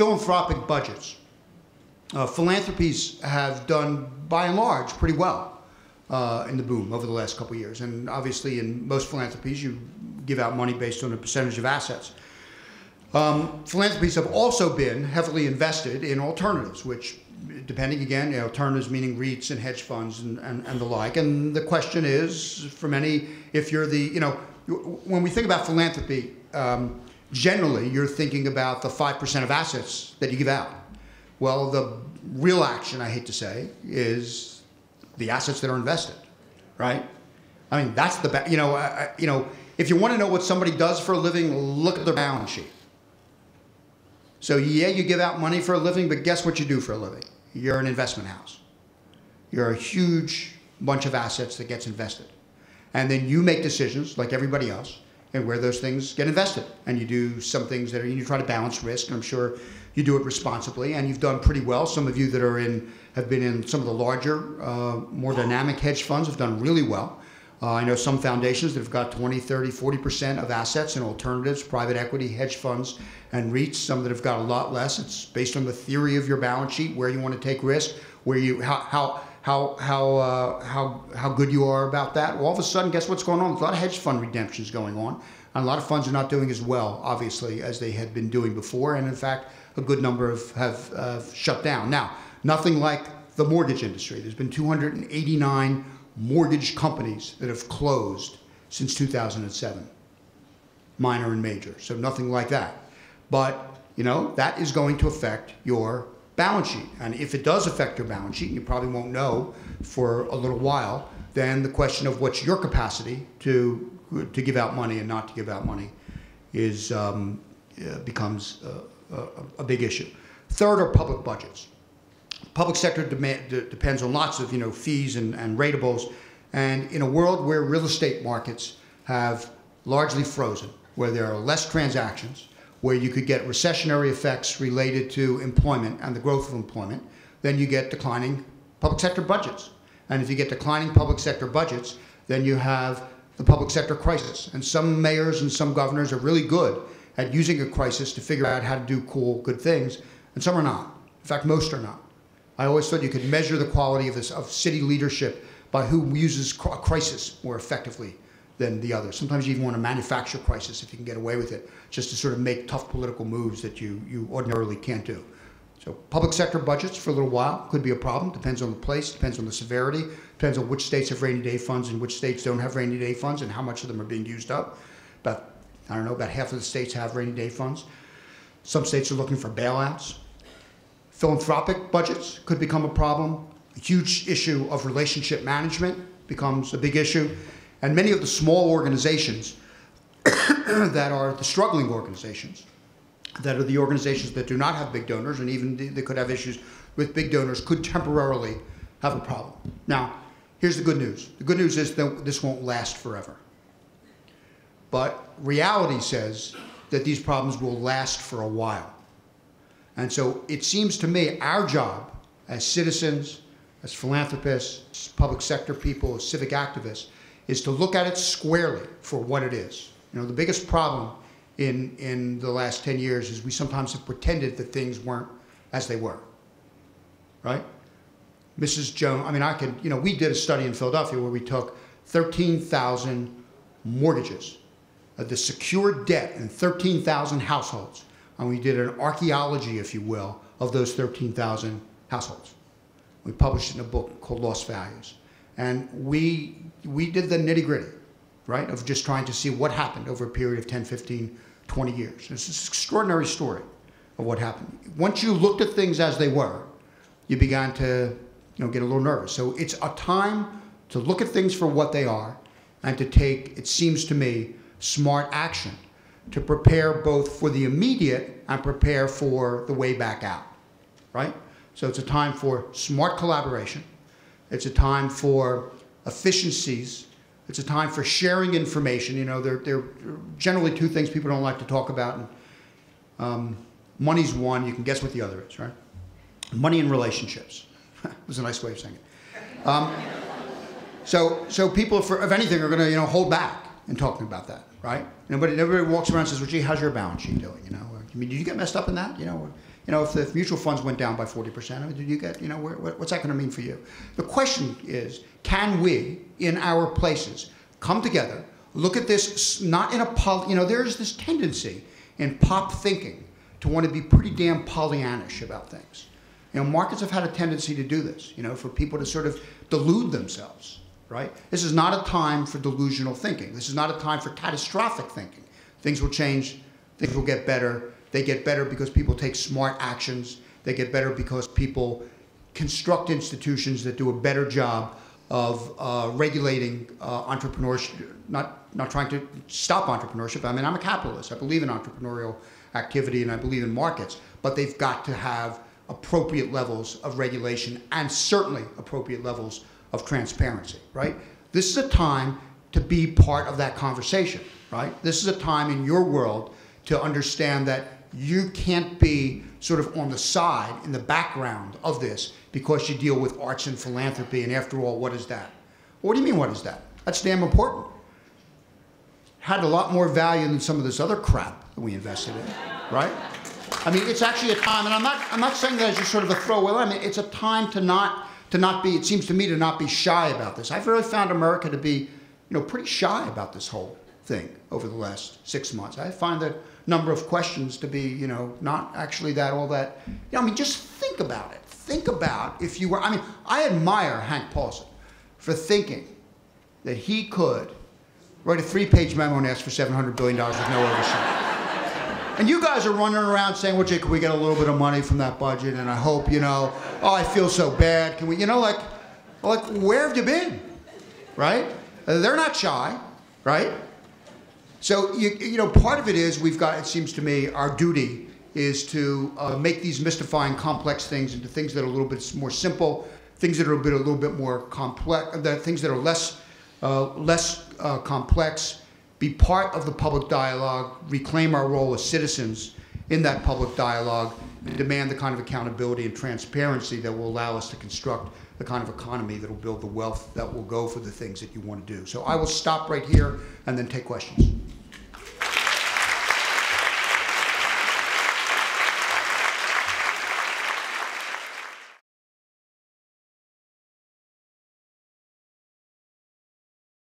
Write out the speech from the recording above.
philanthropic budgets. Philanthropies have done, by and large, pretty well in the boom over the last couple of years. And obviously, in most philanthropies, you give out money based on a percentage of assets. Philanthropies have also been heavily invested in alternatives, which, depending again, alternatives meaning REITs and hedge funds and the like. And the question is, for many, if you're the, when we think about philanthropy, generally you're thinking about the 5% of assets that you give out. Well, the real action, I hate to say, is the assets that are invested, right? I mean, that's the if you want to know what somebody does for a living, look at their balance sheet. So yeah, you give out money for a living, but guess what you do for a living? You're an investment house. You're a huge bunch of assets that gets invested. And then you make decisions, like everybody else, and where those things get invested. And you do some things that you try to balance risk, and I'm sure you do it responsibly, and you've done pretty well. Some of you that are have been in some of the larger, more dynamic hedge funds have done really well. I know some foundations that have got 20, 30, 40% of assets in alternatives, private equity, hedge funds, and REITs. Some that have got a lot less. It's based on the theory of your balance sheet, where you want to take risk, where you how good you are about that. Well, all of a sudden, guess what's going on? There's a lot of hedge fund redemptions going on, and a lot of funds are not doing as well, obviously, as they had been doing before. And in fact, a good number have shut down. Now, nothing like the mortgage industry. There's been 289 mortgage companies that have closed since 2007, minor and major. So nothing like that. But, that is going to affect your balance sheet. And if it does affect your balance sheet, and you probably won't know for a little while, then the question of what's your capacity to give out money and not to give out money is becomes a big issue. Third are public budgets. Public sector depends on lots of fees and ratables, and in a world where real estate markets have largely frozen, where there are less transactions, where you could get recessionary effects related to employment and the growth of employment, then you get declining public sector budgets. And if you get declining public sector budgets, then you have the public sector crisis. And some mayors and some governors are really good at using a crisis to figure out how to do cool, good things, and some are not. In fact, most are not. I always thought you could measure the quality of city leadership by who uses a crisis more effectively than the others. Sometimes you even want to manufacture crisis if you can get away with it, just to sort of make tough political moves that you ordinarily can't do. So public sector budgets for a little while could be a problem. Depends on the place, depends on the severity, depends on which states have rainy day funds and which states don't have rainy day funds and how much of them are being used up. About half of the states have rainy day funds. Some states are looking for bailouts. Philanthropic budgets could become a problem. A huge issue of relationship management becomes a big issue. And many of the small organizations that are the struggling organizations, that are the organizations that do not have big donors, and even they could have issues with big donors, could temporarily have a problem. Now, here's the good news. The good news is that this won't last forever. But reality says that these problems will last for a while. And so it seems to me our job as citizens, as philanthropists, as public sector people, as civic activists, is to look at it squarely for what it is. The biggest problem in the last 10 years is we sometimes have pretended that things weren't as they were, right? Mrs. Jones, we did a study in Philadelphia where we took 13,000 mortgages, the secured debt in 13,000 households, and we did an archaeology, if you will, of those 13,000 households. We published it in a book called Lost Values. And we did the nitty-gritty, right, of just trying to see what happened over a period of 10, 15, 20 years. It's this extraordinary story of what happened. Once you looked at things as they were, you began to get a little nervous. So it's a time to look at things for what they are and to take, it seems to me, smart action to prepare both for the immediate and prepare for the way back out, right? So it's a time for smart collaboration. It's a time for efficiencies. It's a time for sharing information. There are generally two things people don't like to talk about. And, money's one. You can guess what the other is, right? Money and relationships. was a nice way of saying it. So people, if anything, are going to hold back in talking about that, right? Everybody walks around and says, "Well, gee, how's your balance sheet doing? I mean, did you get messed up in that? if mutual funds went down by 40%, I mean, did you get, what's that going to mean for you? The question is, can we, in our places, come together, look at this, not in a, there's this tendency in pop thinking to want to be pretty damn Pollyannish about things. Markets have had a tendency to do this, for people to sort of delude themselves, right? This is not a time for delusional thinking. This is not a time for catastrophic thinking. Things will change, things will get better. They get better because people take smart actions. They get better because people construct institutions that do a better job of regulating entrepreneurship, not trying to stop entrepreneurship. I mean, I'm a capitalist. I believe in entrepreneurial activity and I believe in markets, but they've got to have appropriate levels of regulation and certainly appropriate levels of transparency, right? This is a time to be part of that conversation, right? This is a time in your world to understand that you can't be sort of on the side, in the background of this, because you deal with arts and philanthropy, and after all, what is that? What do you mean, what is that? That's damn important. Had a lot more value than some of this other crap that we invested in, right? I mean, it's actually a time, and I'm not saying that as just sort of a throwaway line. I mean, it's a time to not be, it seems to me, to not be shy about this. I've really found America to be, pretty shy about this whole thing over the last 6 months. I find the number of questions to be, not actually all that. I mean, just think about it. Think about if you were, I admire Hank Paulson for thinking that he could write a 3-page memo and ask for $700 billion with no oversight. And you guys are running around saying, well, Jay, can we get a little bit of money from that budget? And I hope, oh, I feel so bad. Can we, like, where have you been, right? They're not shy, right? So, part of it is we've got, it seems to me, our duty is to make these mystifying complex things into things that are a little bit more simple, things that are a little bit more complex, things that are less complex, be part of the public dialogue, reclaim our role as citizens in that public dialogue, and demand the kind of accountability and transparency that will allow us to construct the kind of economy that will build the wealth that will go for the things that you want to do. So I will stop right here and then take questions.